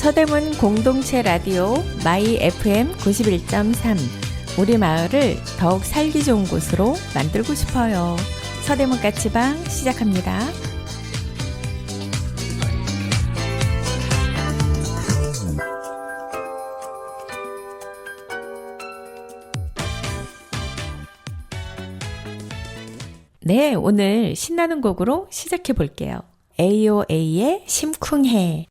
서대문 공동체 라디오 마이 FM 91.3. 우리 마을을 더욱 살기 좋은 곳으로 만들고 싶어요. 서대문 까치방 시작합니다. 네, 오늘 신나는 곡으로 시작해 볼게요. AOA의 심쿵해.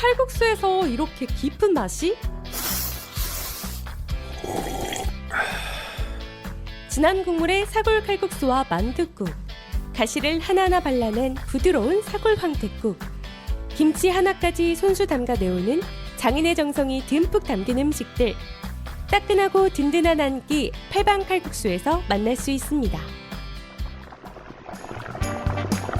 칼국수에서 이렇게 깊은 맛이? 진한 국물에 사골 칼국수와 만둣국, 가시를 하나하나 발라낸 부드러운 사골 황태국, 김치 하나까지 손수 담가 내오는 장인의 정성이 듬뿍 담긴 음식들, 따끈하고 든든한 한 끼 팔방 칼국수에서 만날 수 있습니다.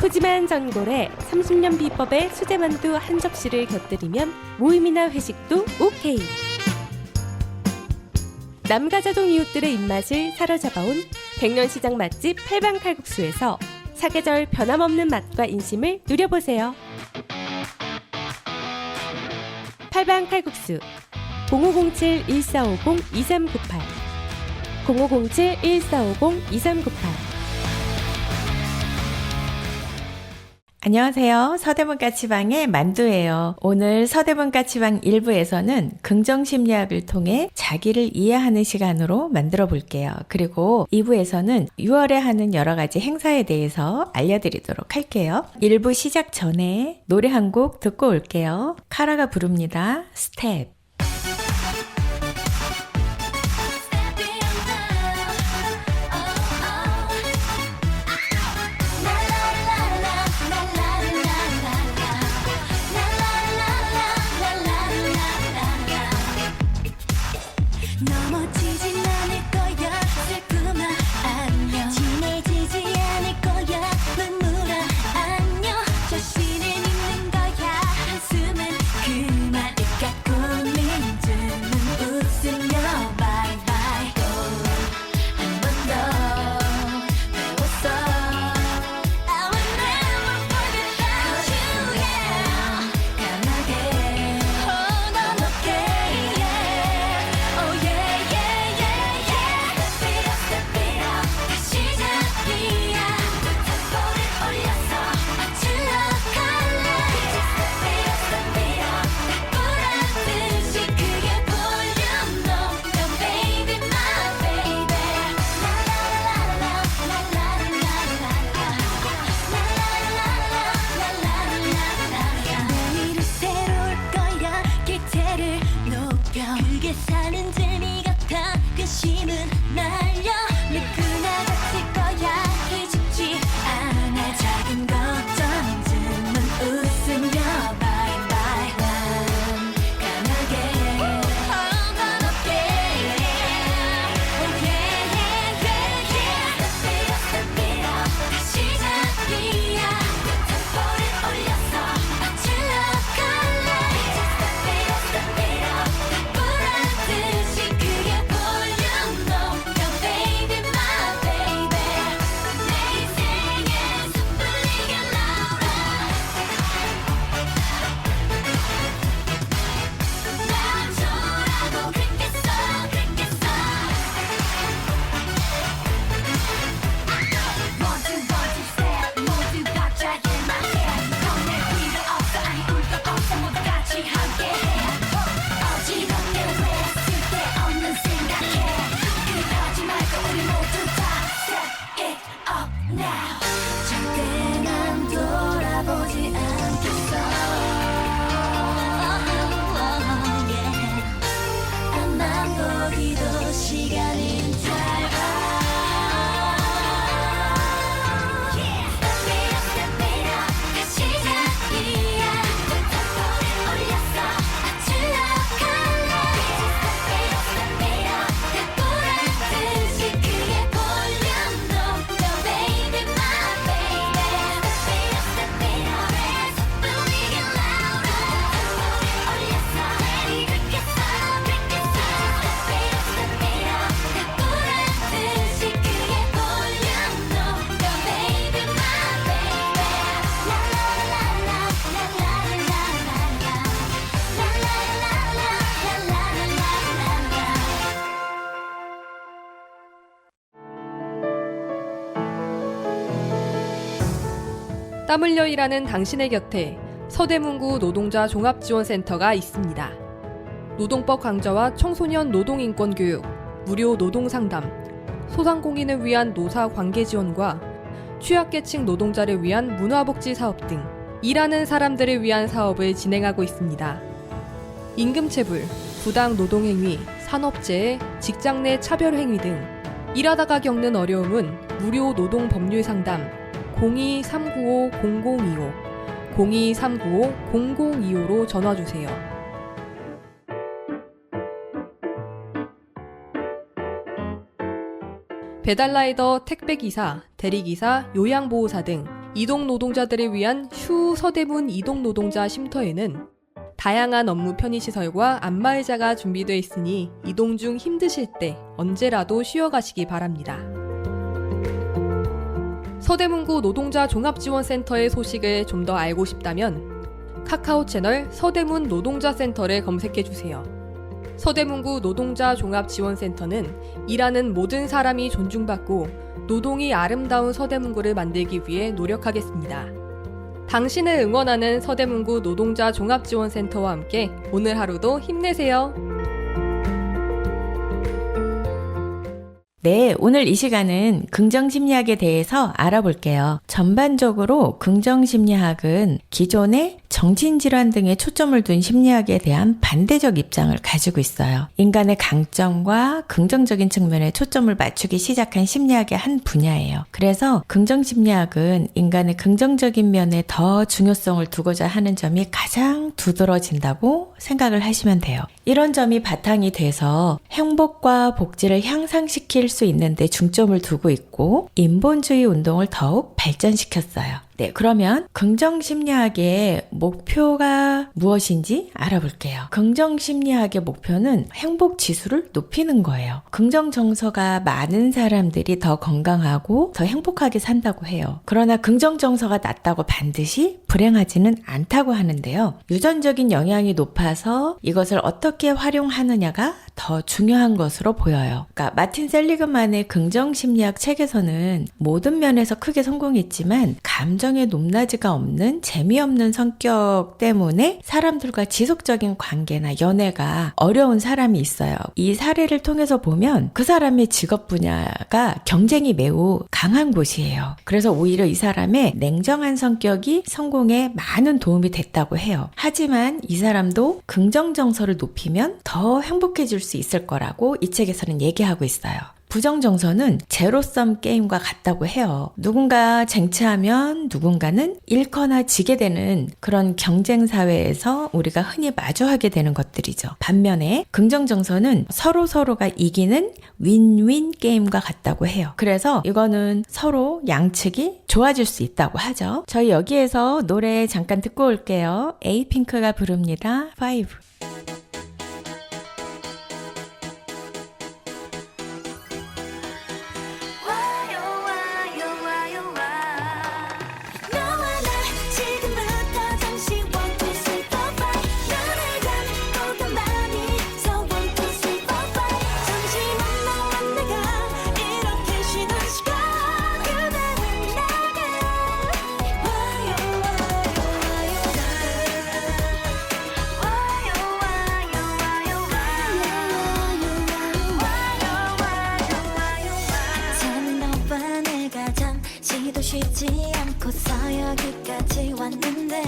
푸짐한 전골에 30년 비법의 수제만두 한 접시를 곁들이면 모임이나 회식도 오케이. 남가자동 이웃들의 입맛을 사로잡아온 백년시장 맛집 팔방 칼국수에서 사계절 변함없는 맛과 인심을 누려보세요. 팔방 칼국수 0507-1450-2398 0507-1450-2398 안녕하세요. 서대문까치방의 만두예요. 오늘 서대문까치방 1부에서는 긍정심리학을 통해 자기를 이해하는 시간으로 만들어 볼게요. 그리고 2부에서는 6월에 하는 여러 가지 행사에 대해서 알려드리도록 할게요. 1부 시작 전에 노래 한 곡 듣고 올게요. 카라가 부릅니다. 스텝. 넘어지진 않을 거야 슬픔아 안녕 진해지지 않을 거야 눈물아 안녕 자신을 믿는 거야 한숨은 그 말을 갖고는 눈은 웃으며 바이바이 한 번 더 배웠어 I will never forget about you yeah 강하게 hold on okay yeah oh yeah yeah yeah yeah step it up 다시 시작이야 템포를 올려서 맞추려 갈래 step it up 보라듯이 크게 볼륨 높여 baby my baby 내일은 새로울 거야 기대를 높여 그게 사는 재미 같아 근심은 날려 누구나 같을 거야 기죽지 않아 작은 걱정쯤은 웃으며 bye bye 난 강하게 hold on okay oh yeah yeah yeah yeah step it up 다시 시작이야 템포를 올려서 맞추려 갈래 step it up 보라듯이 크게 볼륨 높여 baby my baby 내 인생에서 불리게 louder 난 좋아하고 그랬겠어 모두 각자의 맛에 너네 필요 없어 아니 울거 없어 모두 같이 함께해 어지럽게 왜 쓸데없는 생각해 그러지 말고 우리 모두 다 step it up now 절대 난 돌아보지 않겠어 앞만 보기도 시간은 짧아 step it up 다시 시작이야 템포를 올렸어 맞추려 갈래 step it up 보라듯이 크게 볼륨 높여 baby my baby step it up 불리게 louder 올렸어 내리 그렇겠어 step it up 보라듯이 크게 볼륨 높여 baby my baby 땀 흘려 일하는 당신의 곁에 서대문구 노동자 종합지원센터가 있습니다. 노동법 강좌와 청소년 노동인권 교육, 무료 노동상담, 소상공인을 위한 노사 관계 지원과 취약계층 노동자를 위한 문화복지 사업 등 일하는 사람들을 위한 사업을 진행하고 있습니다. 임금체불, 부당 노동행위, 산업재해, 직장 내 차별행위 등 일하다가 겪는 어려움은 무료 노동법률 상담 02-395-0025, 02-395-0025로 전화주세요. 배달라이더, 택배기사, 대리기사, 요양보호사 등 이동노동자들을 위한 슈 서대문 이동노동자 쉼터에는 다양한 업무 편의시설과 안마의자가 준비되어 있으니 이동 중 힘드실 때 언제라도 쉬어가시기 바랍니다. 서대문구 노동자 종합지원센터의 소식을 좀 더 알고 싶다면 카카오 채널 서대문 노동자센터를 검색해주세요. 서대문구 노동자 종합지원센터는 일하는 모든 사람이 존중받고 노동이 아름다운 서대문구를 만들기 위해 노력하겠습니다. 당신을 응원하는 서대문구 노동자 종합지원센터와 함께 오늘 하루도 힘내세요. 네, 오늘 이 시간은 긍정심리학에 대해서 알아볼게요. 전반적으로 긍정심리학은 기존의 정신질환 등에 초점을 둔 심리학에 대한 반대적 입장을 가지고 있어요. 인간의 강점과 긍정적인 측면에 초점을 맞추기 시작한 심리학의 한 분야예요. 그래서 긍정심리학은 인간의 긍정적인 면에 더 중요성을 두고자 하는 점이 가장 두드러진다고 생각을 하시면 돼요. 이런 점이 바탕이 돼서 행복과 복지를 향상시킬 수 있는데 중점을 두고 있고 인본주의 운동을 더욱 발전시켰어요. 네, 그러면 긍정심리학의 목표가 무엇인지 알아볼게요. 긍정심리학의 목표는 행복지수를 높이는 거예요. 긍정정서가 많은 사람들이 더 건강하고 더 행복하게 산다고 해요. 그러나 긍정정서가 낮다고 반드시 불행하지는 않다고 하는데요. 유전적인 영향이 높아서 이것을 어떻게 활용하느냐가 더 중요한 것으로 보여요. 그러니까 마틴 셀리그만의 긍정심리학 책에서는 모든 면에서 크게 성공했지만 감정의 높낮이가 없는 재미없는 성격 때문에 사람들과 지속적인 관계나 연애가 어려운 사람이 있어요. 이 사례를 통해서 보면 그 사람의 직업 분야가 경쟁이 매우 강한 곳이에요. 그래서 오히려 이 사람의 냉정한 성격이 성공에 많은 도움이 됐다고 해요. 하지만 이 사람도 긍정정서를 높이면 더 행복해질 수 있을 거라고 이 책에서는 얘기하고 있어요. 부정정서는 제로섬 게임과 같다고 해요. 누군가 쟁취하면 누군가는 잃거나 지게 되는 그런 경쟁 사회에서 우리가 흔히 마주하게 되는 것들이죠. 반면에 긍정정서는 서로가 이기는 윈윈 게임과 같다고 해요. 그래서 이거는 서로 양측이 좋아질 수 있다고 하죠. 저희 여기에서 노래 잠깐 듣고 올게요. 에이핑크가 부릅니다. 5. 너와 나 지금부터 잠시 1, 2, 3, 4, 5 눈을 감고 가만히 서 1, 2, 3, 4, 5 잠시만 너와 내가 이렇게 쉬는 시간 그대는 내게 와요 하찮은 너와 내가 잠시도 쉬지 않고서 여기까지 왔는데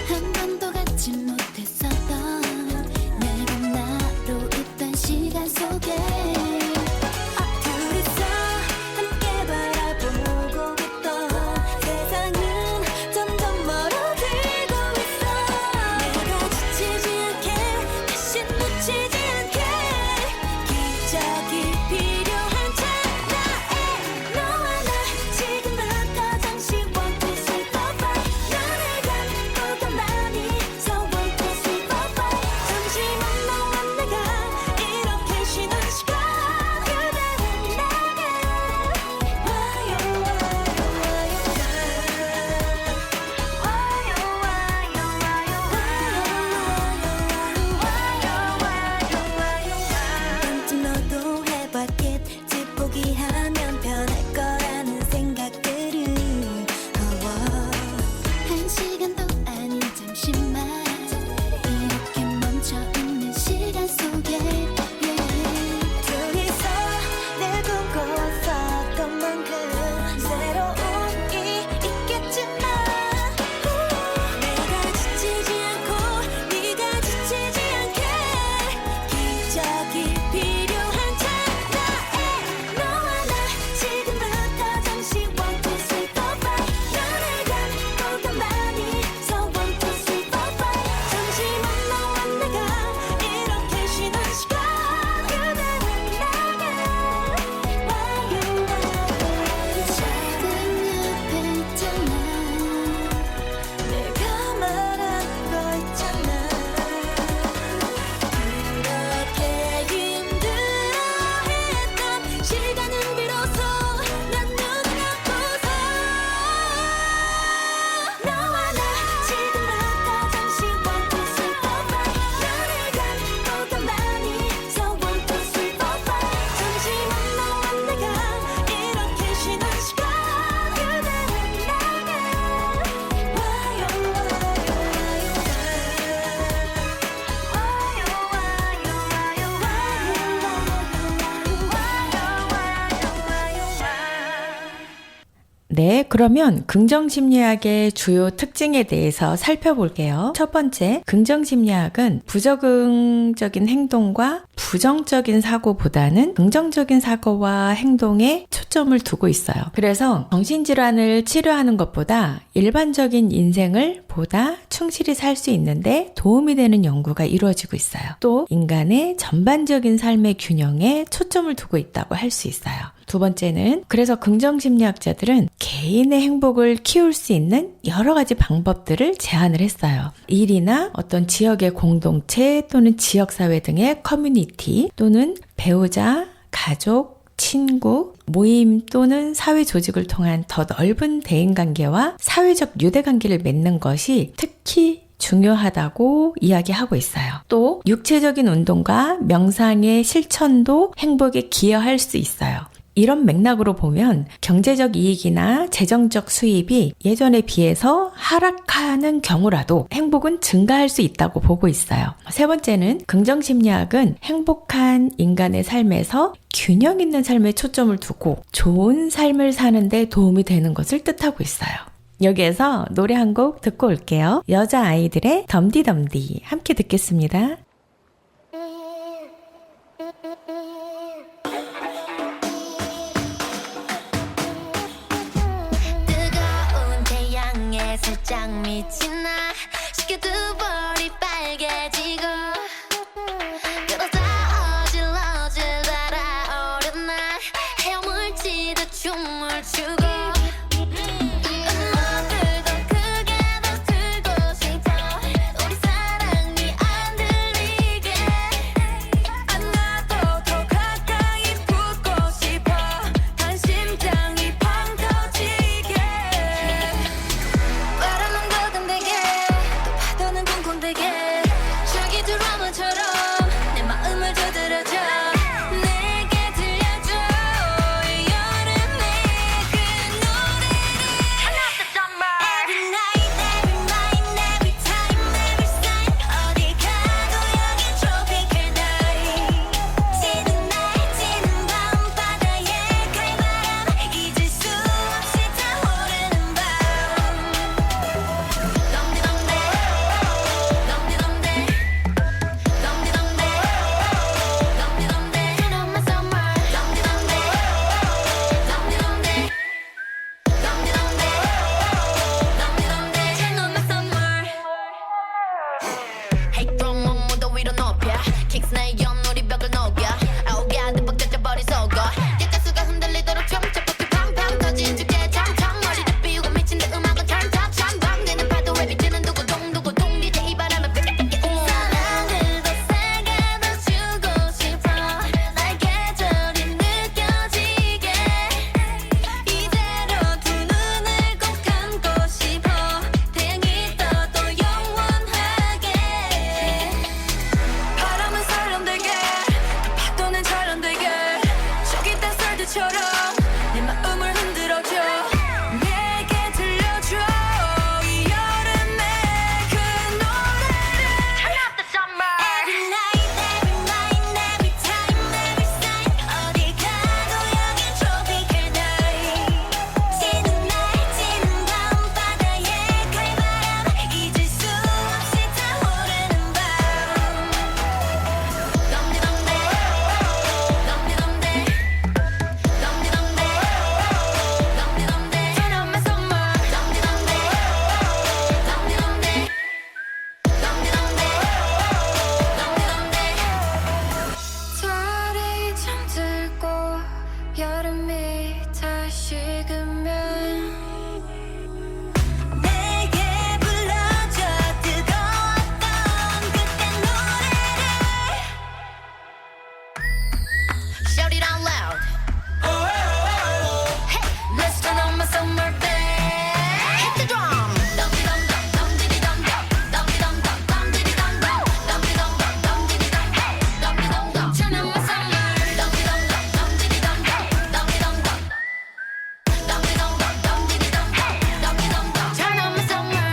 한 번도 갖지 못했었던 내가 나로 있던 시간 속에 둘이서 함께 바라보고 있던 세상은 점점 멀어지고 있어 내가 지치지 않게 다시 놓치지 않게 기적이 필요한 찰나에 너와 나 지금부터 잠시 1, 2, 3, 4, 5 네, 그러면 긍정심리학의 주요 특징에 대해서 살펴볼게요. 첫 번째, 긍정심리학은 부적응적인 행동과 부정적인 사고보다는 긍정적인 사고와 행동에 초점을 두고 있어요. 그래서 정신질환을 치료하는 것보다 일반적인 인생을 보다 충실히 살 수 있는데 도움이 되는 연구가 이루어지고 있어요. 또 인간의 전반적인 삶의 균형에 초점을 두고 있다고 할 수 있어요. 두 번째는 그래서 긍정심리학자들은 개인의 행복을 키울 수 있는 여러 가지 방법들을 제안을 했어요. 일이나 어떤 지역의 공동체 또는 지역사회 등의 커뮤니티 또는 배우자, 가족, 친구, 모임 또는 사회 조직을 통한 더 넓은 대인관계와 사회적 유대관계를 맺는 것이 특히 중요하다고 이야기하고 있어요. 또 육체적인 운동과 명상의 실천도 행복에 기여할 수 있어요. 이런 맥락으로 보면 경제적 이익이나 재정적 수입이 예전에 비해서 하락하는 경우라도 행복은 증가할 수 있다고 보고 있어요. 세 번째는 긍정심리학은 행복한 인간의 삶에서 균형 있는 삶에 초점을 두고 좋은 삶을 사는 데 도움이 되는 것을 뜻하고 있어요. 여기에서 노래 한 곡 듣고 올게요. 여자아이들의 덤디덤디 함께 듣겠습니다. 뜨거운 태양에 살짝 미친 나 쉽게 두 볼이 빨개지고 그러다 어질어질 달아오른 날 헤엄을 치듯 춤을 추고 음악을 더 크게 더 틀고 싶어 우리 사랑이 안 들리게 안 나도 더 가까이 붙고 싶어 단 심장이 팡 터지게 바람은 두근대게 또 파도는 쿵쿵대게 저기 드라마처럼 내 마음을 두드려줘 내게 들려줘 이 여름의 그 노래를 Another summer Every night, every night, every time, every sign 어디 가도 여긴 tropical night 지는 날 지는 밤바다에 칼바람 잊을 수 없이 타오르는 밤 덤디덤디 덤디덤디 덤디덤디 덤디덤디 Turn on my summer 덤디덤디 덤디덤디 덤디덤디 덤디덤디 Turn on my summer Hey drum 무더위로 높여 킥스 나의 연우리 벽을 녹여 아우가드 벗겨져버린 속어 객가수가 흔들리도록 점차폭히 팡팡 터진 축제 점점 머리를 비우고 미친데 음악은 turn up 전방되는 파도에 비치는 두구동 DJ 이 바람에 삐끼삐끼 사랑을 더 세게 더 주고 싶어 날 계절이 느껴지게 이대로 두 눈을 꼭 감고 싶어 태양이 떠도 영원하게 바람은 설렁대게 파도는 잘런대게 저기 딴설들처럼 내 마음을 흔들어줘 내게 들려줘 이 여름의 그 노래를 Turn up the summer Every night, every night, every time, every sign 어디 가도 여긴 tropical night 지는 날 지는 밤바다에 칼바람 잊을 수 없이 타오르는 밤 덤디덤디 덤디덤디 덤디덤디 덤디덤디 Turn on my summer 덤디덤디 덤디덤디 덤디덤디 덤디덤디 달이 잠들고 여름이 다시 그면 내게 불러줘 뜨거웠던 그때 노래를 Shout it out loud Hey, let's turn on my summer band Hit the drum 덤디덤덤 덤디디덤덤 덤디덤덤 덤디디덤덤 덤디덤덤 덤디디덤 Hey, 덤디덤덤 Turn on my summer 덤디덤덤 덤디디덤덤 덤디덤덤 덤디덤덤 덤디디덤 Hey, 덤디덤덤 Turn on my summer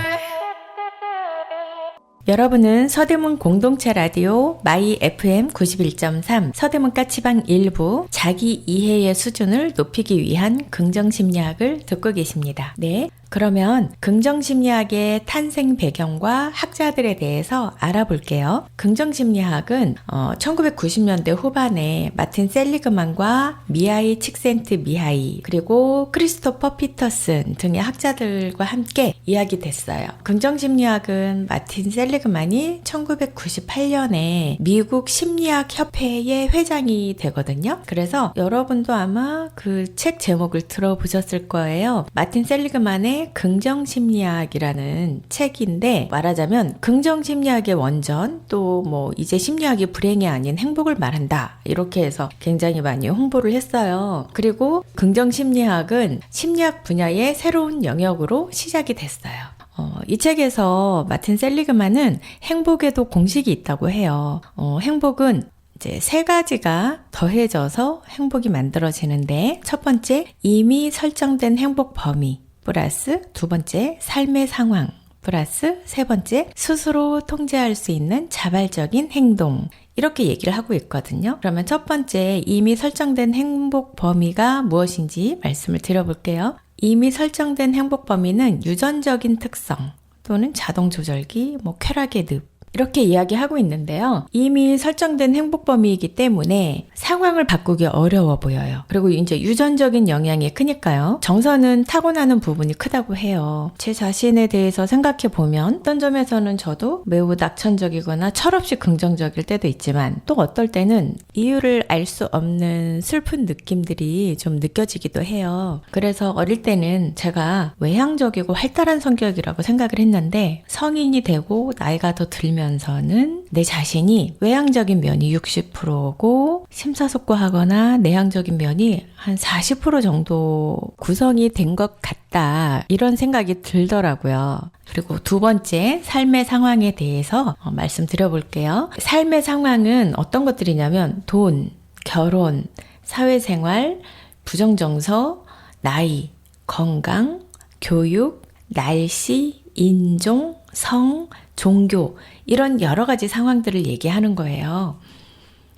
여러분은 서대문 공동체 라디오 마이 FM 91.3 서대문 까치방 1부 자기 이해의 수준을 높이기 위한 긍정심리학을 듣고 계십니다. 네. 그러면 긍정심리학의 탄생 배경과 학자들에 대해서 알아볼게요. 긍정심리학은 1990년대 후반에 마틴 셀리그만과 미하이 칙센트미하이 그리고 크리스토퍼 피터슨 등의 학자들과 함께 이야기됐어요. 긍정심리학은 마틴 셀리그만이 1998년에 미국 심리학협회의 회장이 되거든요. 그래서 여러분도 아마 그 책 제목을 들어보셨을 거예요. 마틴 셀리그만의 긍정심리학이라는 책인데 말하자면 긍정심리학의 원전 또 뭐 이제 심리학이 불행이 아닌 행복을 말한다 이렇게 해서 굉장히 많이 홍보를 했어요. 그리고 긍정심리학은 심리학 분야의 새로운 영역으로 시작이 됐어요. 이 책에서 마틴 셀리그만은 행복에도 공식이 있다고 해요. 행복은 이제 세 가지가 더해져서 행복이 만들어지는데 첫 번째 이미 설정된 행복 범위 플러스 두 번째 삶의 상황 플러스 세 번째 스스로 통제할 수 있는 자발적인 행동 이렇게 얘기를 하고 있거든요. 그러면 첫 번째 이미 설정된 행복 범위가 무엇인지 말씀을 드려볼게요. 이미 설정된 행복 범위는 유전적인 특성 또는 자동 조절기, 쾌락의 늪 이렇게 이야기하고 있는데요. 이미 설정된 행복 범위이기 때문에 상황을 바꾸기 어려워 보여요. 그리고 이제 유전적인 영향이 크니까요. 정서는 타고나는 부분이 크다고 해요. 제 자신에 대해서 생각해 보면 어떤 점에서는 저도 매우 낙천적이거나 철없이 긍정적일 때도 있지만 또 어떨 때는 이유를 알 수 없는 슬픈 느낌들이 좀 느껴지기도 해요. 그래서 어릴 때는 제가 외향적이고 활달한 성격이라고 생각을 했는데 성인이 되고 나이가 더 들면서는 내 자신이 외향적인 면이 60%고 심사숙고하거나 내향적인 면이 한 40% 정도 구성이 된 것 같다 이런 생각이 들더라고요. 그리고 두 번째 삶의 상황에 대해서 말씀드려볼게요. 삶의 상황은 어떤 것들이냐면 돈, 결혼, 사회생활, 부정정서, 나이, 건강, 교육, 날씨, 인종, 성, 종교 이런 여러 가지 상황들을 얘기하는 거예요.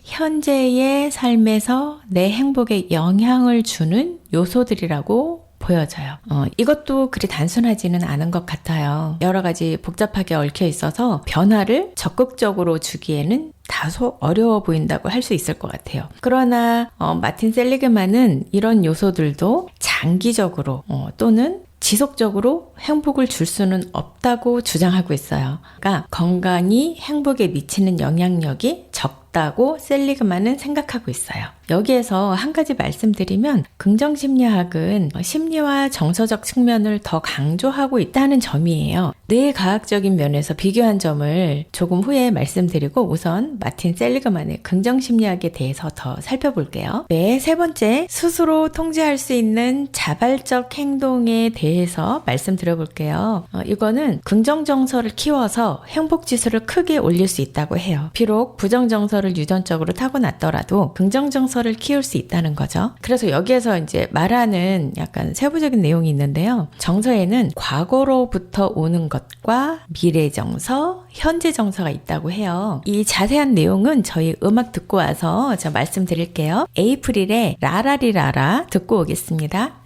현재의 삶에서 내 행복에 영향을 주는 요소들이라고 보여져요. 이것도 그리 단순하지는 않은 것 같아요. 여러 가지 복잡하게 얽혀 있어서 변화를 적극적으로 주기에는 다소 어려워 보인다고 할 수 있을 것 같아요. 그러나 마틴 셀리그만은 이런 요소들도 장기적으로 또는 지속적으로 행복을 줄 수는 없다고 주장하고 있어요. 그러니까 건강이 행복에 미치는 영향력이 적다고 셀리그만은 생각하고 있어요. 여기에서 한 가지 말씀드리면 긍정심리학은 심리와 정서적 측면을 더 강조하고 있다는 점이에요. 뇌과학적인 면에서 비교한 점을 조금 후에 말씀드리고 우선 마틴 셀리그만의 긍정심리학에 대해서 더 살펴볼게요. 네, 세 번째 스스로 통제할 수 있는 자발적 행동에 대해서 말씀드려볼게요. 이거는 긍정정서를 키워서 행복지수를 크게 올릴 수 있다고 해요. 비록 부정정서를 유전적으로 타고났더라도 긍정정서를 키울 수 있다는 거죠. 그래서 여기에서 이제 말하는 약간 세부적인 내용이 있는데요. 정서에는 과거로부터 오는 것과 미래 정서, 현재 정서가 있다고 해요. 이 자세한 내용은 저희 음악 듣고 와서 제가 말씀드릴게요. 에이프릴의 라라리라라 듣고 오겠습니다.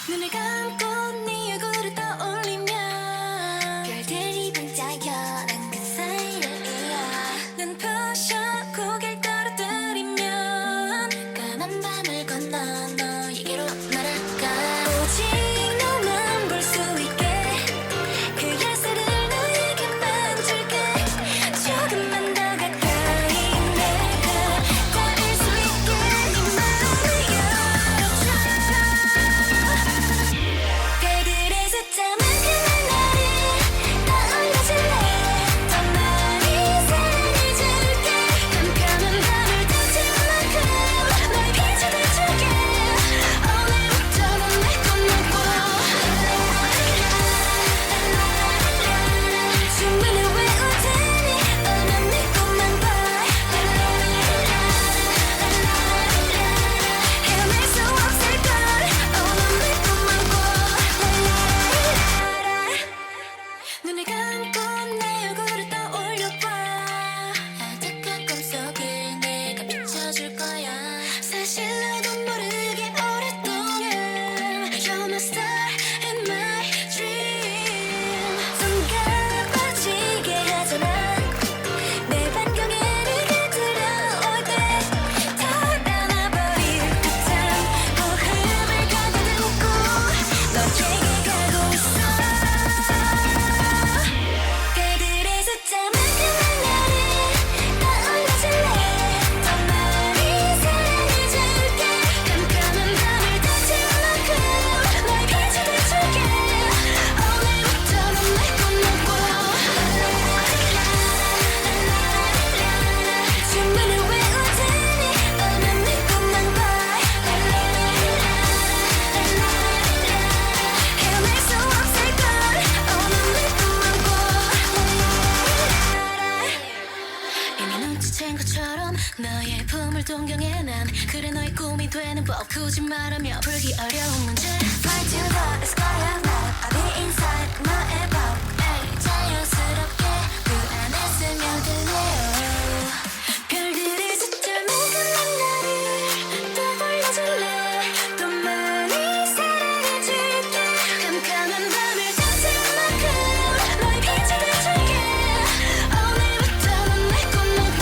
눈을 감고 네 얼굴을 떠올리면 별들이 반짝여 난 그 사이를 이어 눈 부셔 고개를 떨어뜨리면 까만 밤을 건너 너에게로 star in my dream. 순간 빠지게 하잖아. 내 반경에를 깃들어올 때 달아나버릴 듯한 고음을 가다듬고 너에게 가고 있어. 별들의 숫자만큼만 나를 떠올려줄래. 더 많이 사랑해줄게. 깜깜한 밤을 닫을 만큼 널 비춰줄게. 오늘부터 넌 날 꿈나고 주문을 외울 테니 너는 내 꿈만 봐. 헤어날 수 없을걸. 넌 내 꿈만 봐. 이미 눈치챈 것처럼 너의 품을 동경해 난. 그래 너의 꿈이 되는 법 굳이 말하며 풀기 어려운 문제. Fly to the sky of love. I'll be inside 너의 밤. 자연스럽게 그 안에 스며들래요. 별들의 숫자만큼만 나를 떠올려줄래. 더 많이 사랑해줄게. 깜깜한 밤을 닫을 만큼 널 비춰줄게. 오늘부터 넌 날 꿈만 꿔.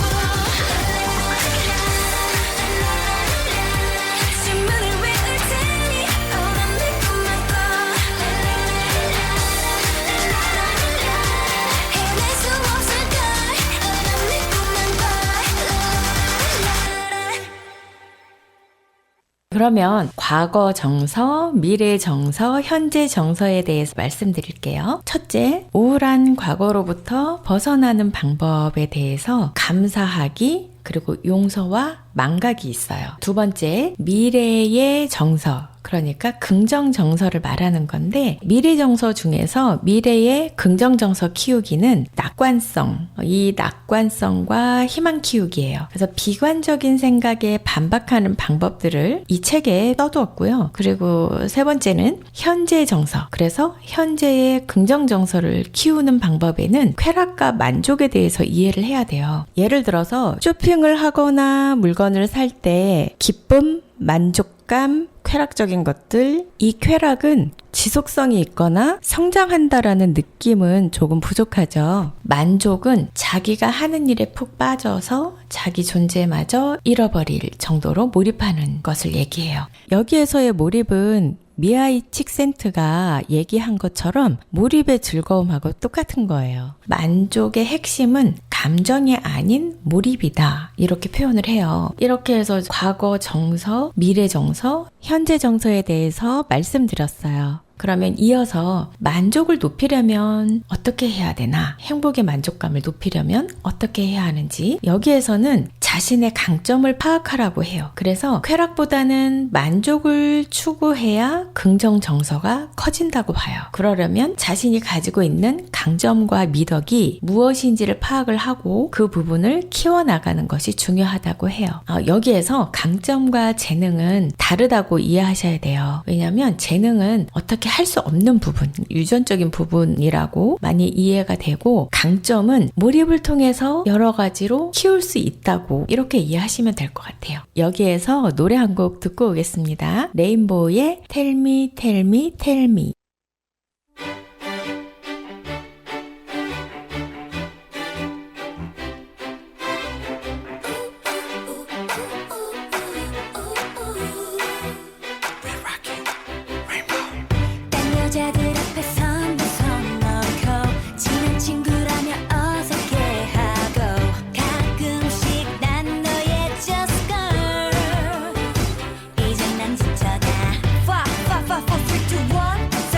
주문을 외울 테니 넌 내 꿈만 꿔. 헤어날 수 없을걸. 넌 내 꿈만 봐. 그러면 과거 정서, 미래 정서, 현재 정서에 대해서 말씀드릴게요. 첫째, 우울한 과거로부터 벗어나는 방법에 대해서 감사하기, 그리고 용서와 망각이 있어요. 두 번째, 미래의 정서. 그러니까 긍정 정서를 말하는 건데, 미래 정서 중에서 미래의 긍정 정서 키우기는 낙관성, 이 낙관성과 희망 키우기예요. 그래서 비관적인 생각에 반박하는 방법들을 이 책에 써두었고요. 그리고 세 번째는 현재 정서. 그래서 현재의 긍정 정서를 키우는 방법에는 쾌락과 만족에 대해서 이해를 해야 돼요. 예를 들어서 쇼핑을 하거나 물건을 살 때 기쁨, 만족감, 쾌락적인 것들, 이 쾌락은 지속성이 있거나 성장한다라는 느낌은 조금 부족하죠. 만족은 자기가 하는 일에 푹 빠져서 자기 존재마저 잃어버릴 정도로 몰입하는 것을 얘기해요. 여기에서의 몰입은 미하이 칙센트가 얘기한 것처럼 몰입의 즐거움하고 똑같은 거예요. 만족의 핵심은 감정이 아닌 몰입이다. 이렇게 표현을 해요. 이렇게 해서 과거 정서, 미래 정서, 현재 정서에 대해서 말씀드렸어요. 그러면 이어서 만족을 높이려면 어떻게 해야 되나? 행복의 만족감을 높이려면 어떻게 해야 하는지 여기에서는 자신의 강점을 파악하라고 해요. 그래서 쾌락보다는 만족을 추구해야 긍정 정서가 커진다고 봐요. 그러려면 자신이 가지고 있는 강점과 미덕이 무엇인지를 파악을 하고 그 부분을 키워나가는 것이 중요하다고 해요. 여기에서 강점과 재능은 다르다고 이해하셔야 돼요. 왜냐하면 재능은 어떻게 할 수 없는 부분, 유전적인 부분이라고 많이 이해가 되고, 강점은 몰입을 통해서 여러 가지로 키울 수 있다고 이렇게 이해하시면 될 것 같아요. 여기에서 노래 한 곡 듣고 오겠습니다. 레인보우의 Tell Me, Tell Me, Tell Me. 딴 여자들 앞에 손 놓고 친한 친구라며 어색해하고 가끔씩 난 너의 just girl. 이제 난 지쳐가 4, 4, 4, 4, 3, 2, 1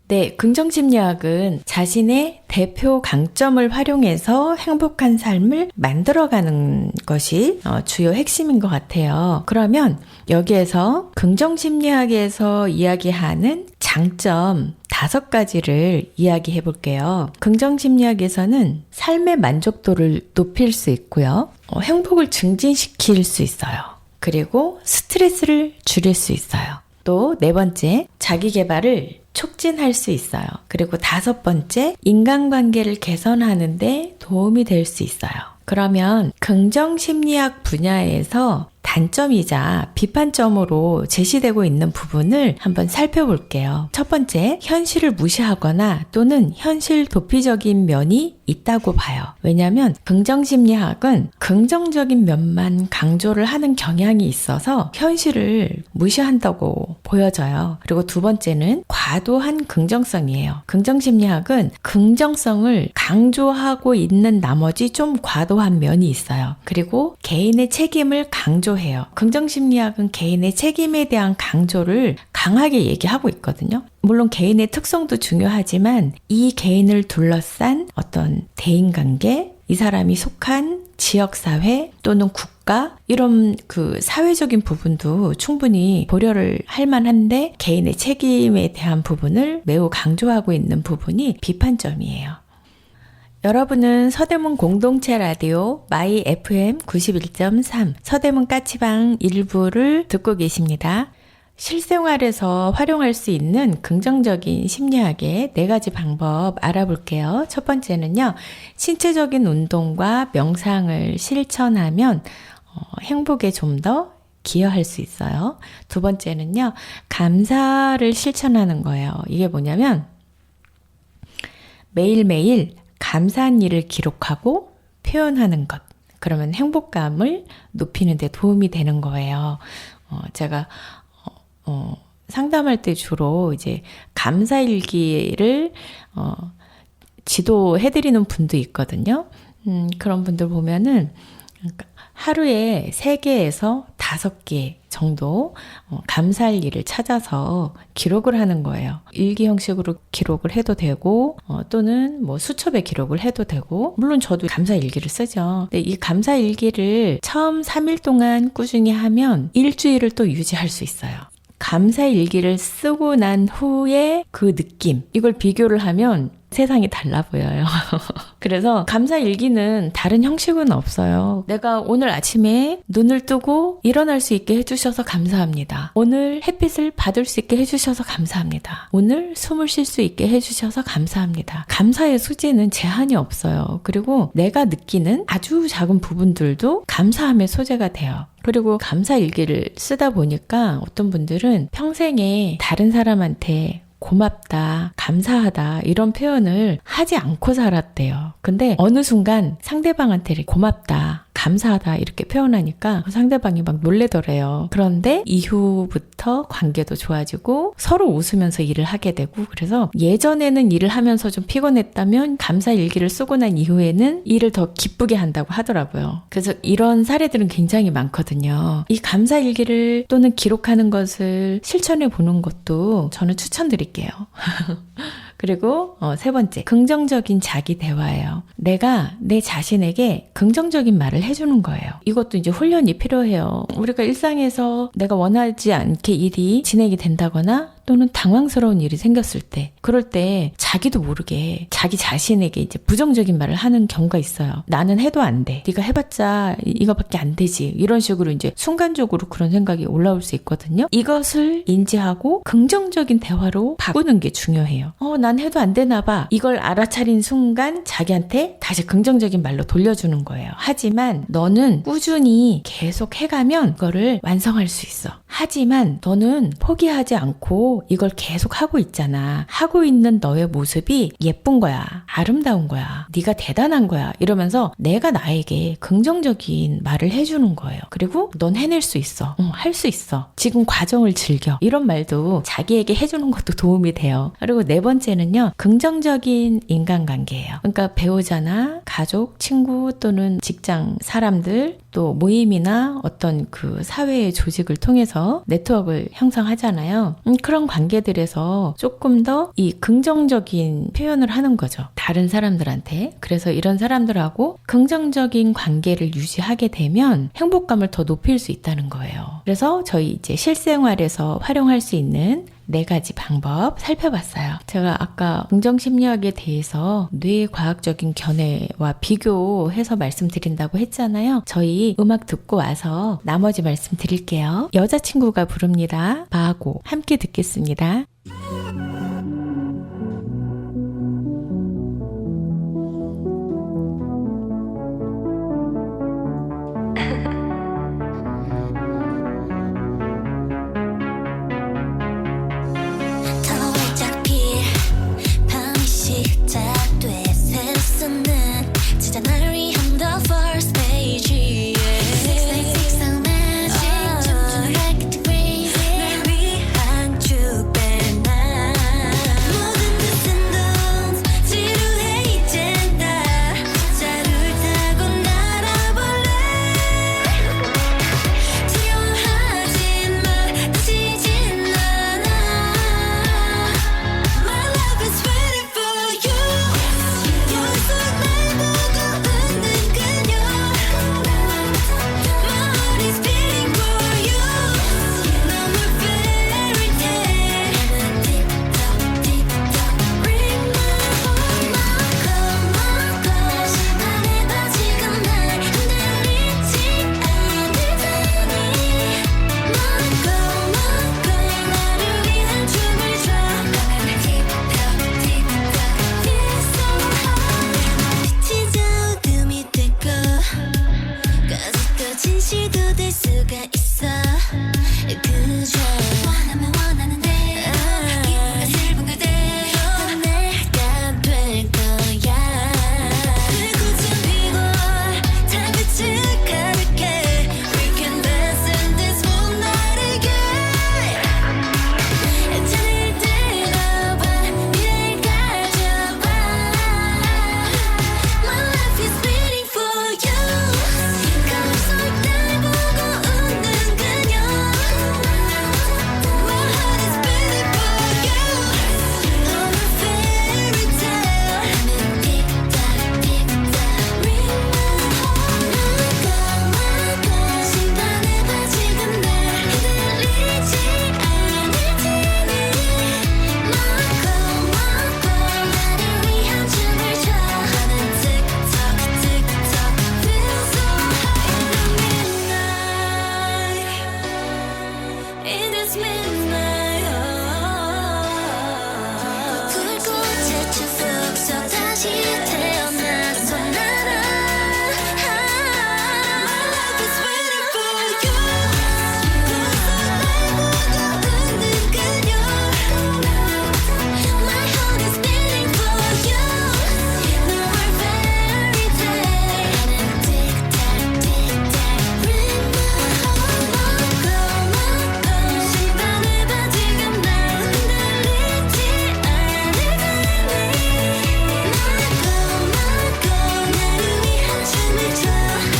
네, 긍정심리학은 자신의 대표 강점을 활용해서 행복한 삶을 만들어가는 것이 주요 핵심인 것 같아요. 그러면 여기에서 긍정심리학에서 이야기하는 장점 5가지를 이야기해 볼게요. 긍정심리학에서는 삶의 만족도를 높일 수 있고요. 행복을 증진시킬 수 있어요. 그리고 스트레스를 줄일 수 있어요. 또 4번째, 자기 개발을 촉진할 수 있어요. 그리고 5번째, 인간관계를 개선하는 데 도움이 될 수 있어요. 그러면 긍정심리학 분야에서 단점이자 비판점으로 제시되고 있는 부분을 한번 살펴볼게요. 첫 번째, 현실을 무시하거나 또는 현실 도피적인 면이 있다고 봐요. 왜냐하면 긍정심리학은 긍정적인 면만 강조를 하는 경향이 있어서 현실을 무시한다고 보여져요. 그리고 2번째는 과도한 긍정성이에요. 긍정심리학은 긍정성을 강조하고 있는 나머지 좀 과도한 면이 있어요. 그리고 개인의 책임을 강조해요. 긍정심리학은 개인의 책임에 대한 강조를 강하게 얘기하고 있거든요. 물론 개인의 특성도 중요하지만 이 개인을 둘러싼 어떤 대인관계, 이 사람이 속한 지역사회 또는 국가 이런 그 사회적인 부분도 충분히 고려를 할 만한데 개인의 책임에 대한 부분을 매우 강조하고 있는 부분이 비판점이에요. 여러분은 서대문 공동체 라디오 마이 FM 91.3 서대문 까치방 일부를 듣고 계십니다. 실생활에서 활용할 수 있는 긍정적인 심리학의 4가지 방법 알아볼게요. 첫 번째는요, 신체적인 운동과 명상을 실천하면 행복에 좀 더 기여할 수 있어요. 2번째는요, 감사를 실천하는 거예요. 이게 뭐냐면 매일매일 감사한 일을 기록하고 표현하는 것. 그러면 행복감을 높이는 데 도움이 되는 거예요. 제가 상담할 때 주로 이제 감사일기를 지도해드리는 분도 있거든요. 그런 분들 보면은 하루에 3개에서 5개 정도 감사할 일을 찾아서 기록을 하는 거예요. 일기 형식으로 기록을 해도 되고 또는 뭐 수첩에 기록을 해도 되고, 물론 저도 감사 일기를 쓰죠. 근데 이 감사 일기를 처음 3일 동안 꾸준히 하면 일주일을 또 유지할 수 있어요. 감사 일기를 쓰고 난 후에 그 느낌, 이걸 비교를 하면 세상이 달라 보여요. 그래서 감사 일기는 다른 형식은 없어요. 내가 오늘 아침에 눈을 뜨고 일어날 수 있게 해주셔서 감사합니다. 오늘 햇빛을 받을 수 있게 해주셔서 감사합니다. 오늘 숨을 쉴 수 있게 해주셔서 감사합니다. 감사의 소재는 제한이 없어요. 그리고 내가 느끼는 아주 작은 부분들도 감사함의 소재가 돼요. 그리고 감사 일기를 쓰다 보니까 어떤 분들은 평생에 다른 사람한테 고맙다, 감사하다 이런 표현을 하지 않고 살았대요. 근데 어느 순간 상대방한테 고맙다, 감사하다 이렇게 표현하니까 상대방이 막 놀래더래요. 그런데 이후부터 관계도 좋아지고 서로 웃으면서 일을 하게 되고, 그래서 예전에는 일을 하면서 좀 피곤했다면 감사 일기를 쓰고 난 이후에는 일을 더 기쁘게 한다고 하더라고요. 그래서 이런 사례들은 굉장히 많거든요. 이 감사 일기를 또는 기록하는 것을 실천해 보는 것도 저는 추천드릴게요. 그리고 3번째, 긍정적인 자기 대화예요. 내가 내 자신에게 긍정적인 말을 해주는 거예요. 이것도 이제 훈련이 필요해요. 우리가 일상에서 내가 원하지 않게 일이 진행이 된다거나 또는 당황스러운 일이 생겼을 때, 그럴 때 자기도 모르게 자기 자신에게 이제 부정적인 말을 하는 경우가 있어요. 나는 해도 안 돼. 네가 해봤자 이거밖에 안 되지. 이런 식으로 이제 순간적으로 그런 생각이 올라올 수 있거든요. 이것을 인지하고 긍정적인 대화로 바꾸는 게 중요해요. 난 해도 안 되나 봐. 이걸 알아차린 순간 자기한테 다시 긍정적인 말로 돌려주는 거예요. 하지만 너는 꾸준히 계속 해가면 이거를 완성할 수 있어. 하지만 너는 포기하지 않고 이걸 계속 하고 있잖아. 하고 있는 너의 모습이 예쁜 거야. 아름다운 거야. 네가 대단한 거야. 이러면서 내가 나에게 긍정적인 말을 해주는 거예요. 그리고 넌 해낼 수 있어. 할 수 있어. 지금 과정을 즐겨. 이런 말도 자기에게 해주는 것도 도움이 돼요. 그리고 4번째는요. 긍정적인 인간관계예요. 그러니까 배우자나 가족, 친구 또는 직장 사람들, 또 모임이나 어떤 그 사회의 조직을 통해서 네트워크를 형성하잖아요. 그런 관계들에서 조금 더 이 긍정적인 표현을 하는 거죠. 다른 사람들한테. 그래서 이런 사람들하고 긍정적인 관계를 유지하게 되면 행복감을 더 높일 수 있다는 거예요. 그래서 저희 이제 실생활에서 활용할 수 있는 4가지 방법 살펴봤어요. 제가 아까 긍정심리학에 대해서 뇌의 과학적인 견해와 비교해서 말씀드린다고 했잖아요. 저희 음악 듣고 와서 나머지 말씀드릴게요. 여자친구가 부릅니다. 바고 함께 듣겠습니다. 더 활짝 필 밤이 시작돼 새로 쓰는 진짜 날 위한 the first page 696 on magic 춤추는 like the green 날 위한 주변 모든 뜻은 돈 지루해 이젠 다 자를 타고 날아볼래 두려워하지 마 다치진 않아 My love is waiting for you 여기서 날 보고 웃는 그녀 My heart is beating for you 너무 fairy tale 나는 틱톡 틱톡 ring my call 심판의 바지가 날 흔들리지 않을 테니 My call 나를 위한 춤을 춰 나는 틱톡 틱톡 Feel so high 빛이 저 어둠이 되고 꺼진 시도될 수가 있어 그저 원하면 원하는데 기분과 슬픈 그대로 내가 될 거야 불꽃은 피고 달빛을 가득해 We can dance in this moonlight again 잔을 들어봐 미래를 가져봐 My life is waiting for you 거울 속 날 보고 웃는 그녀 My heart is beating for you 너무 fairy tale 나는 틱탁 틱탁 ring my call 심판의 바지가 날 흔들리지 않을 테니 My call 나를 위한 춤을 춰 나는 틱톡 틱톡 Feel so high in this midnight 불꽃의 추억 속 다시 태어나서 날아 My love is waiting for you 거울 속 날 보고 웃는 그녀 My heart is beating for you No more fairy tale 나는 틱탁 틱탁 ring my call 심판의 바지가 날 흔들리지 않을 테니 My call 나를 위한 춤을 춰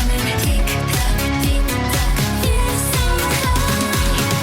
나는 틱탁 틱탁 Feel so high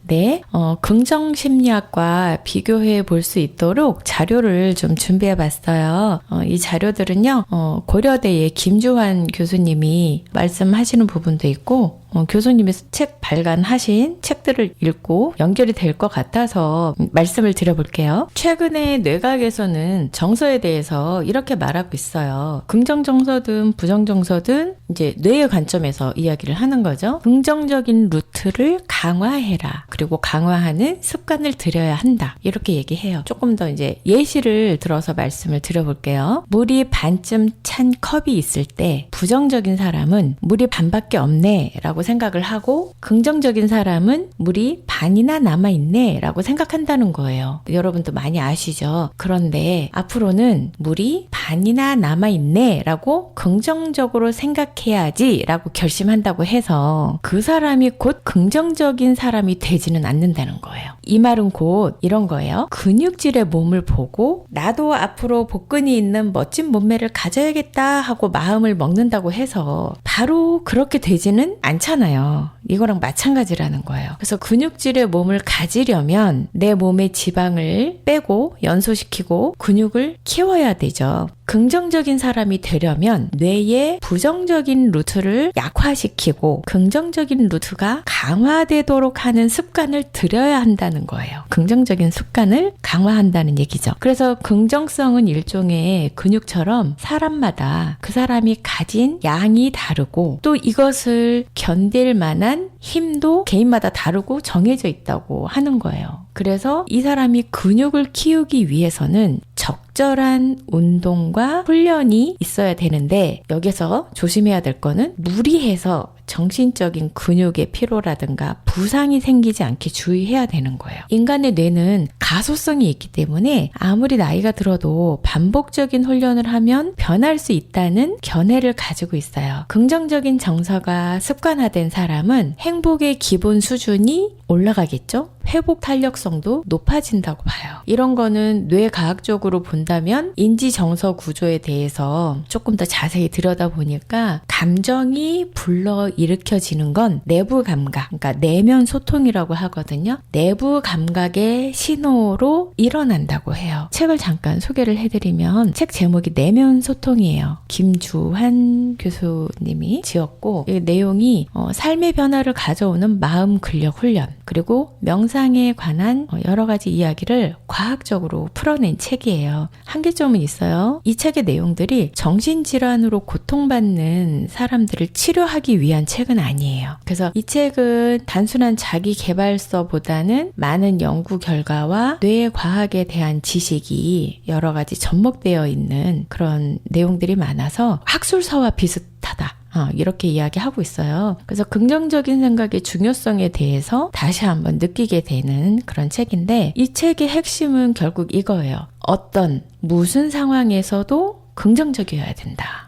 네, 긍정심리학과 비교해 볼 수 있도록 자료를 좀 준비해 봤어요. 이 자료들은요, 고려대의 김주환 교수님이 말씀하시는 부분도 있고, 교수님이 책 발간하신 책들을 읽고 연결이 될 것 같아서 말씀을 드려볼게요. 최근에 뇌과학에서는 정서에 대해서 이렇게 말하고 있어요. 긍정 정서든 부정 정서든 이제 뇌의 관점에서 이야기를 하는 거죠. 긍정적인 루트를 강화해라. 그리고 강화하는 습관을 들여야 한다. 이렇게 얘기해요. 조금 더 이제 예시를 들어서 말씀을 드려볼게요. 물이 반쯤 찬 컵이 있을 때 부정적인 사람은 물이 반밖에 없네 라고 생각을 하고 긍정적인 사람은 물이 반이나 남아있네 라고 생각한다는 거예요. 여러분도 많이 아시죠? 그런데 앞으로는 물이 반이나 남아있네 라고 긍정적으로 생각해야지 라고 결심한다고 해서 그 사람이 곧 긍정적인 사람이 되지는 않는다는 거예요. 이 말은 곧 이런 거예요. 근육질의 몸을 보고 나도 앞으로 복근이 있는 멋진 몸매를 가져야겠다 하고 마음을 먹는다고 해서 바로 그렇게 되지는 않잖아요. 이거랑 마찬가지라는 거예요. 그래서 근육질의 몸을 가지려면 내 몸의 지방을 빼고 연소시키고 근육을 키워야 되죠. 긍정적인 사람이 되려면 뇌의 부정적인 루트를 약화시키고 긍정적인 루트가 강화되도록 하는 습관을 들여야 한다는 거예요. 긍정적인 습관을 강화한다는 얘기죠. 그래서 긍정성은 일종의 근육처럼 사람마다 그 사람이 가진 양이 다르고 또 이것을 견딜 만한 힘도 개인마다 다르고 정해져 있다고 하는 거예요. 그래서 이 사람이 근육을 키우기 위해서는 적절한 운동과 훈련이 있어야 되는데 여기서 조심해야 될 거는 무리해서 정신적인 근육의 피로라든가 부상이 생기지 않게 주의해야 되는 거예요. 인간의 뇌는 가소성이 있기 때문에 아무리 나이가 들어도 반복적인 훈련을 하면 변할 수 있다는 견해를 가지고 있어요. 긍정적인 정서가 습관화된 사람은 행복의 기본 수준이 올라가겠죠? 회복 탄력성도 높아진다고 봐요. 이런 거는 뇌과학적으로 본다면 인지 정서 구조에 대해서 조금 더 자세히 들여다보니까 감정이 불러 일으켜지는 건 내부 감각, 그러니까 내면 소통이라고 하거든요. 내부 감각의 신호로 일어난다고 해요. 책을 잠깐 소개를 해드리면 책 제목이 내면 소통이에요. 김주환 교수님이 지었고 이 내용이 삶의 변화를 가져오는 마음 근력 훈련 그리고 명상에 관한 여러 가지 이야기를 과학적으로 풀어낸 책이에요. 한계점은 있어요. 이 책의 내용들이 정신질환으로 고통받는 사람들을 치료하기 위한 책은 아니에요. 그래서 이 책은 단순한 자기 개발서보다는 많은 연구 결과와 뇌과학에 대한 지식이 여러 가지 접목되어 있는 그런 내용들이 많아서 학술서와 비슷하다. 이렇게 이야기하고 있어요. 그래서 긍정적인 생각의 중요성에 대해서 다시 한번 느끼게 되는 그런 책인데 이 책의 핵심은 결국 이거예요. 무슨 상황에서도 긍정적이어야 된다.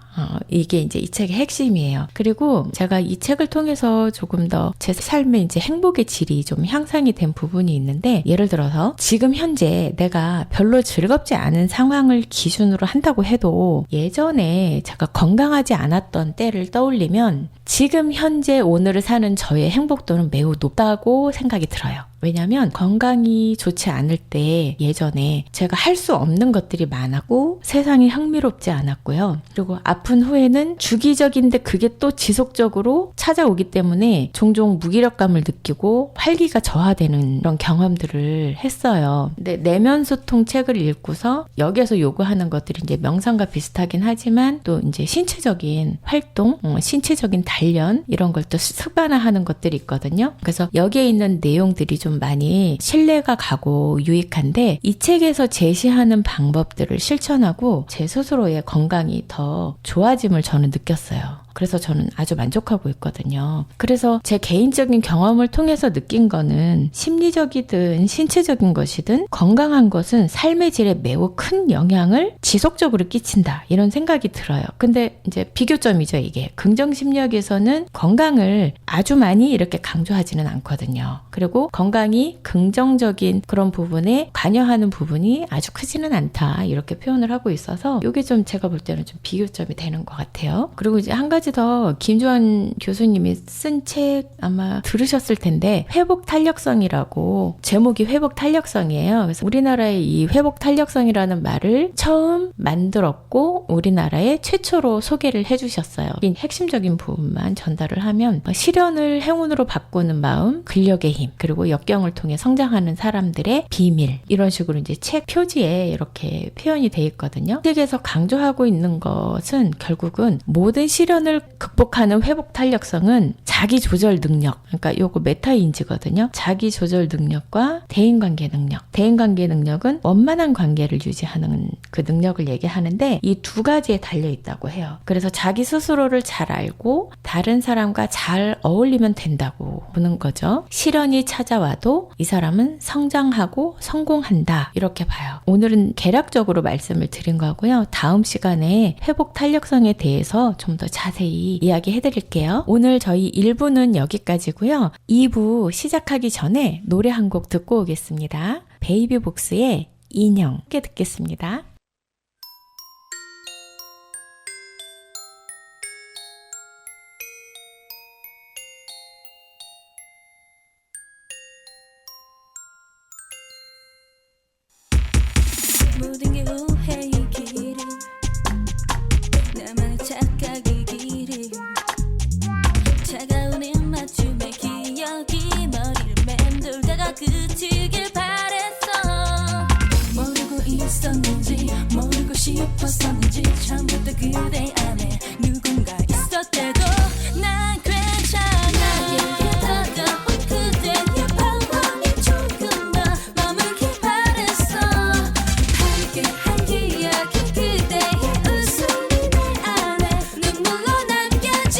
이게 이제 이 책의 핵심이에요. 그리고 제가 이 책을 통해서 조금 더 제 삶의 이제 행복의 질이 좀 향상이 된 부분이 있는데 예를 들어서 지금 현재 내가 별로 즐겁지 않은 상황을 기준으로 한다고 해도 예전에 제가 건강하지 않았던 때를 떠올리면 지금 현재 오늘을 사는 저의 행복도는 매우 높다고 생각이 들어요. 왜냐하면 건강이 좋지 않을 때 예전에 제가 할 수 없는 것들이 많았고 세상이 흥미롭지 않았고요. 그리고 아픈 후에는 주기적인데 그게 또 지속적으로 찾아오기 때문에 종종 무기력감을 느끼고 활기가 저하되는 그런 경험들을 했어요. 근데 내면 소통 책을 읽고서 여기에서 요구하는 것들이 이제 명상과 비슷하긴 하지만 또 이제 신체적인 활동, 신체적인 단련 이런 걸 또 습관화하는 것들이 있거든요. 그래서 여기에 있는 내용들이 좀 많이 신뢰가 가고 유익한데 이 책에서 제시하는 방법들을 실천하고 제 스스로의 건강이 더 좋아짐을 저는 느꼈어요. 그래서 저는 아주 만족하고 있거든요. 그래서 제 개인적인 경험을 통해서 느낀 거는 심리적이든 신체적인 것이든 건강한 것은 삶의 질에 매우 큰 영향을 지속적으로 끼친다. 이런 생각이 들어요. 근데 이제 비교점이죠, 이게. 긍정심리학에서는 건강을 아주 많이 이렇게 강조하지는 않거든요. 그리고 건강이 긍정적인 그런 부분에 관여하는 부분이 아주 크지는 않다. 이렇게 표현을 하고 있어서 이게 좀 제가 볼 때는 좀 비교점이 되는 것 같아요. 그리고 이제 한 가지 더 김주환 교수님이 쓴 책 아마 들으셨을 텐데 회복 탄력성이라고 제목이 회복 탄력성이에요. 그래서 우리나라의 이 회복 탄력성이라는 말을 처음 만들었고 우리나라에 최초로 소개를 해주셨어요. 이 핵심적인 부분만 전달을 하면 시련을 행운으로 바꾸는 마음, 근력의 힘, 그리고 역경을 통해 성장하는 사람들의 비밀 이런 식으로 이제 책 표지에 이렇게 표현이 돼 있거든요. 책에서 강조하고 있는 것은 결국은 모든 시련을 극복하는 회복 탄력성은 자기 조절 능력, 그러니까 요거 메타인지거든요. 자기 조절 능력과 대인관계 능력. 대인관계 능력은 원만한 관계를 유지하는 그 능력을 얘기하는데 이 두 가지에 달려 있다고 해요. 그래서 자기 스스로를 잘 알고 다른 사람과 잘 어울리면 된다고 보는 거죠. 시련이 찾아와도 이 사람은 성장하고 성공한다. 이렇게 봐요. 오늘은 개략적으로 말씀을 드린 거고요. 다음 시간에 회복 탄력성에 대해서 좀 더 자세히 이야기해 드릴게요. 오늘 저희 1부는 여기까지고요. 2부 시작하기 전에 노래 한 곡 듣고 오겠습니다. 베이비복스의 인형 함께 듣겠습니다. 모든 게 오해이기를 나만의 착각이기를 차가운 입맞춤의 기억이 머리를 맴돌다가 그치길 바랬어 모르고 있었는지 모르고 싶었었는지 처음부터 그대 안에 누군가 있었대도 난 괜찮아 내게 다가온 그대의 방황이 조금 더 머물길 바랬어 함께한 기억이 그대의 웃음이 내 안에 눈물로 남겨져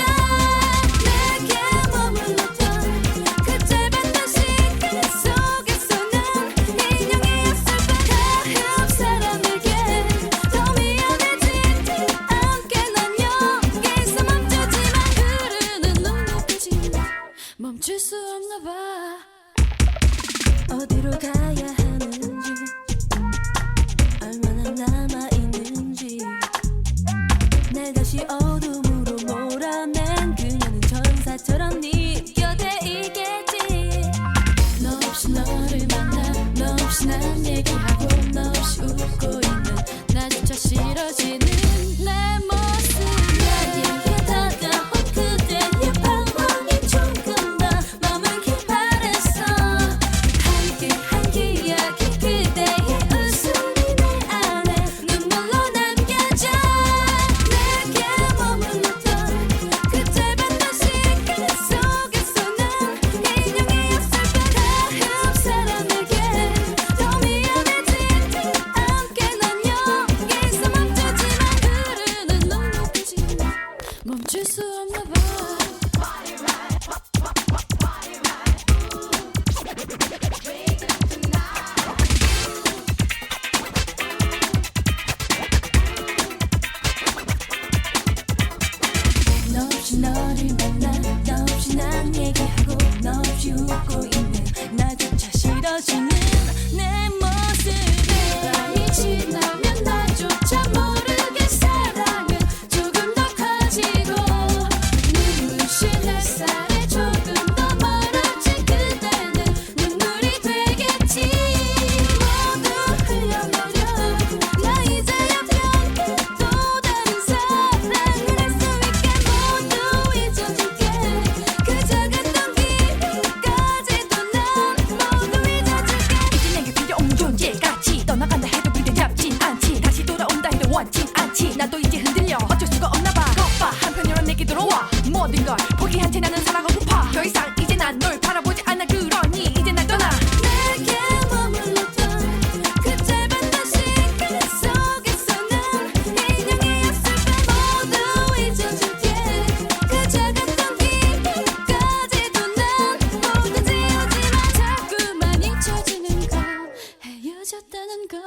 내게 머물렀던 그 짧았던 시간 속에서 난 인형이었을 뿐 다음 사람에게 더 미안해지지 않게 난 여기서 멈추지만 흐르는 눈물까지 멈출 수 없나 봐 어디로 가야 하는지 얼마나 남아있는지 날 다시 어둠으로 몰아낸 그녀는 천사처럼 네 곁에 있겠지 너 없이 너를 만나 너 없이 난 얘기하고 너 없이 웃고 있는 나조차 싫어지는 내 모습 나에게 다가온 그대의 방황이 조금 더 머물길 바랬어 함께한 기억이 그대의 웃음이 내 안에 눈물로 남겨져 내게 머물렀던 그 짧았던 시간 속에서 난 인형이었을 뿐 다음 사람에게 더 미안해지지 않게 난 여기서 멈추지만 흐르는 눈물까지 멈출 수 없나 봐 너 없이 너를 만나 너 없이 난 얘기하고 너 없이 웃고 있는 나조차 싫어지는 내 모습에 밤이 지나면 나조차 모르게 사랑은 조금 더 커지고 눈부신 햇살에 조금 더 멀어진 그대는 눈물이 되겠지 모두 흘려버려 나 이제야 편해 또 다른 사랑을 할 수 있게 모두 잊어줄게 그 작았던 기회까지도 난 모두 잊어줄게 이제 내게 필요 없는 존재같이 떠나간다 해도 그대 잡진 않지 다시 돌아온다 해도 원진 않지 나도 이제 흔들려 어쩔 수가 없나 봐 거봐 한편으로 내게 들어와 모든 걸 포기한 채 나는 살아가고파 더 이상 이제 난 널 바라보지 않아 그러니 이제 날 떠나 내게 머물렀던 그 짧았던 시간 속에서 난 인형이었을 뿐 모두 잊어줄게 그 작았던 기회까지도 난 뭐든지 하지만 자꾸만 잊혀지는 거 헤어졌다는 거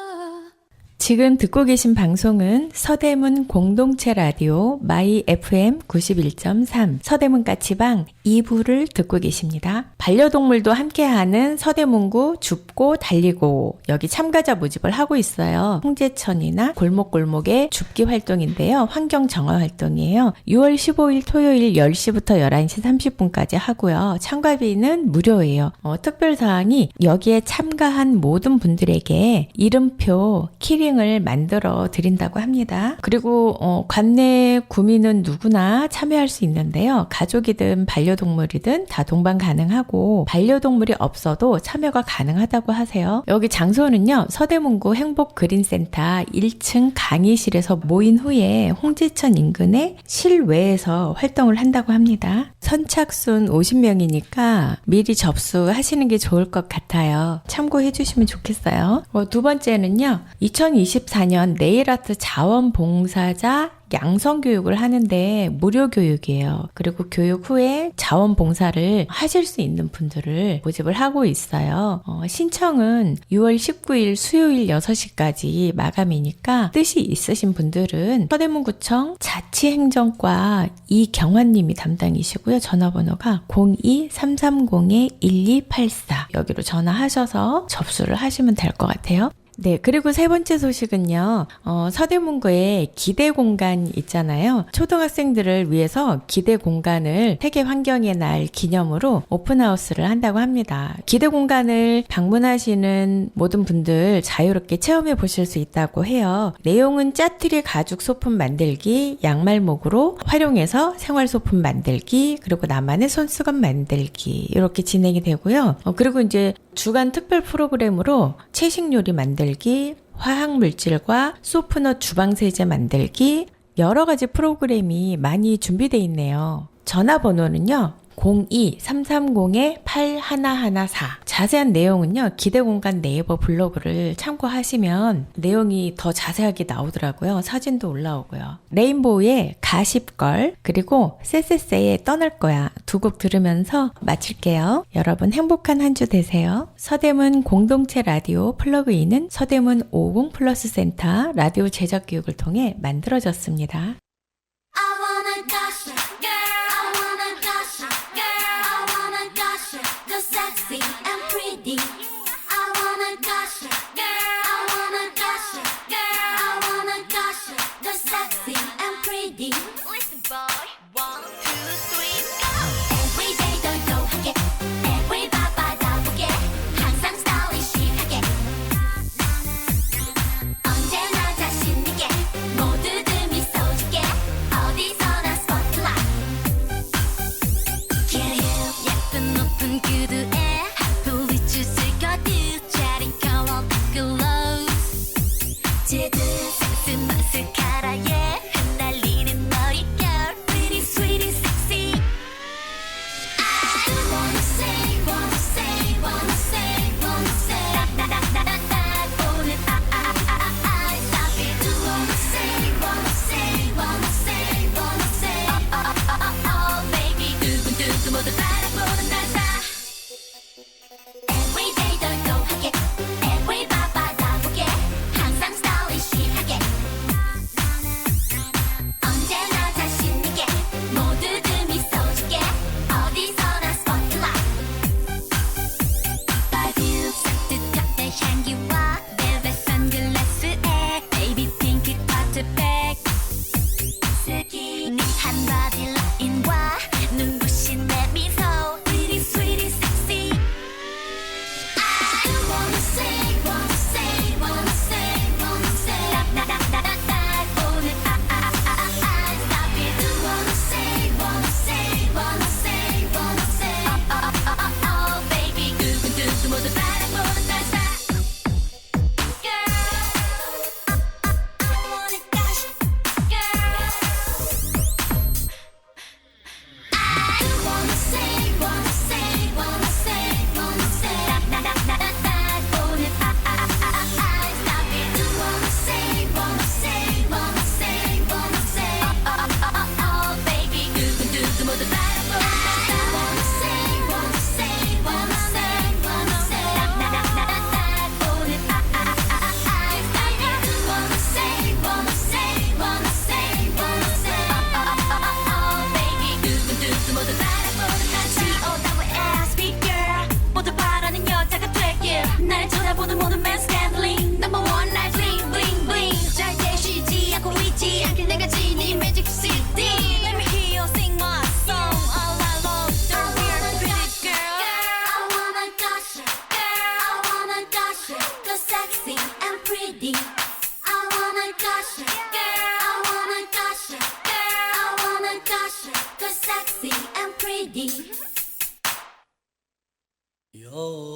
지금 듣고 계신 방송은 서대문 공동체 라디오 마이 FM 91.3 서대문 까치방 2부를 듣고 계십니다. 반려동물도 함께하는 서대문구 줍고 달리고 여기 참가자 모집을 하고 있어요. 홍제천이나 골목골목의 줍기 활동인데요. 환경 정화 활동이에요. 6월 15일 토요일 10시부터 11시 30분까지 하고요. 참가비는 무료예요. 특별사항이 여기에 참가한 모든 분들에게 이름표 키링을 만들어 드린다고 합니다. 그리고 관내 구민은 누구나 참여할 수 있는데요. 가족이든 반려동물이든 다 동반 가능하고 반려동물이 없어도 참여가 가능하다고 하세요. 여기 장소는요. 서대문구 행복그린센터 1층 강의실에서 모인 후에 홍제천 인근의 실외에서 활동을 한다고 합니다. 선착순 50명이니까 미리 접수하시는 게 좋을 것 같아요. 참고해 주시면 좋겠어요. 두 번째는요. 2024년 네일아트 자원봉사자 양성교육을 하는데 무료 교육이에요. 그리고 교육 후에 자원봉사를 하실 수 있는 분들을 모집을 하고 있어요. 신청은 6월 19일 수요일 6시까지 마감이니까 뜻이 있으신 분들은 서대문구청 자치행정과 이경환님이 담당이시고요. 전화번호가 02-330-1284 여기로 전화하셔서 접수를 하시면 될 것 같아요. 네, 그리고 세 번째 소식은요. 서대문구에 기대 공간 있잖아요. 초등학생들을 위해서 기대 공간을 세계 환경의 날 기념으로 오픈하우스를 한다고 합니다. 기대 공간을 방문하시는 모든 분들 자유롭게 체험해 보실 수 있다고 해요. 내용은 짜투리 가죽 소품 만들기, 양말목으로 활용해서 생활 소품 만들기, 그리고 나만의 손수건 만들기 이렇게 진행이 되고요. 그리고 이제 주간 특별 프로그램으로 채식 요리 만들기, 화학 물질과 소프넛 주방 세제 만들기 여러 가지 프로그램이 많이 준비되어 있네요. 전화번호는요. 02-330-8114 자세한 내용은요. 기대공간 네이버 블로그를 참고하시면 내용이 더 자세하게 나오더라고요. 사진도 올라오고요. 레인보우의 가십걸 그리고 쎄쎄쎄의 떠날 거야 두 곡 들으면서 마칠게요. 여러분 행복한 한 주 되세요. 서대문 공동체 라디오 플러그인은 서대문 50 플러스 센터 라디오 제작 교육을 통해 만들어졌습니다. I wanna gossip, girl. I wanna gossip, girl. I wanna gossip, the sexy and pretty. I wanna gossip, girl. I wanna gossip, girl. I wanna gossip, the sexy and pretty. Listen, boy. 1, 2, 3, go. Every day 널 좋아하게, every 바바다보게, 항상 스타일리시하게. 언제나 자신 있게, 모두들 미소 짓게. 어디서나 spotlight. Get you 예쁜 높은 구두에 불빛을 거듭 차린 color glows. 제드 섹스 마스카라에 흩날리는 머릿결 pretty sweetie sexy. I wanna say, wanna say, wanna say, wanna say. 나나나나나 오늘 stop it. I wanna say, wanna say, wanna say, wanna say. Oh baby 두근두근 모두 바라보는 날다. Every day 널 좋아하게, every 바바다보게, 항상 스타일리시하게. 언제나 자신 있게, 모두들 미소 짓게. 어디서나 spotlight. Perfume 산뜻한 향기와 velvet 선글라스에 baby pink tote 스키 네 한바디 라인과 눈부신 내 미소 pretty sweetie sexy. I wanna say, wanna say, wanna say, wanna say. 나나나나나 오늘 stop it. Wanna say, wanna say, wanna say, wanna say. Oh baby 두근두근 모두 바라보는 날 Girl, I wanna gossip, girl. I wanna say, wanna say, wanna say, wanna say. 나나나나나 오늘 stop it. Wanna say, wanna say, wanna say, wanna say. Oh baby 두근두근 모두 바라보는 날 Wanna say, wanna say, wanna say, wanna say. 나나나나나 오늘 stop it. Wanna say, wanna say, wanna say, wanna say. Oh baby 두근두근 모두 바라보는 날 COWSP girl 모두 바라는 여자가 되길 나를 쳐다보는 모든 man scandling number one 날 bling bling bling 절대 쉬지 않고 있지 않게 내가 지닌 magic city. Let me hear you sing my song all night long. Don't be a pretty girl. I wanna gossip, girl. I wanna gossip, the sexy and pretty. I wanna gossip, girl. I wanna gossip, girl. I wanna gossip, the sexy and pretty. Yo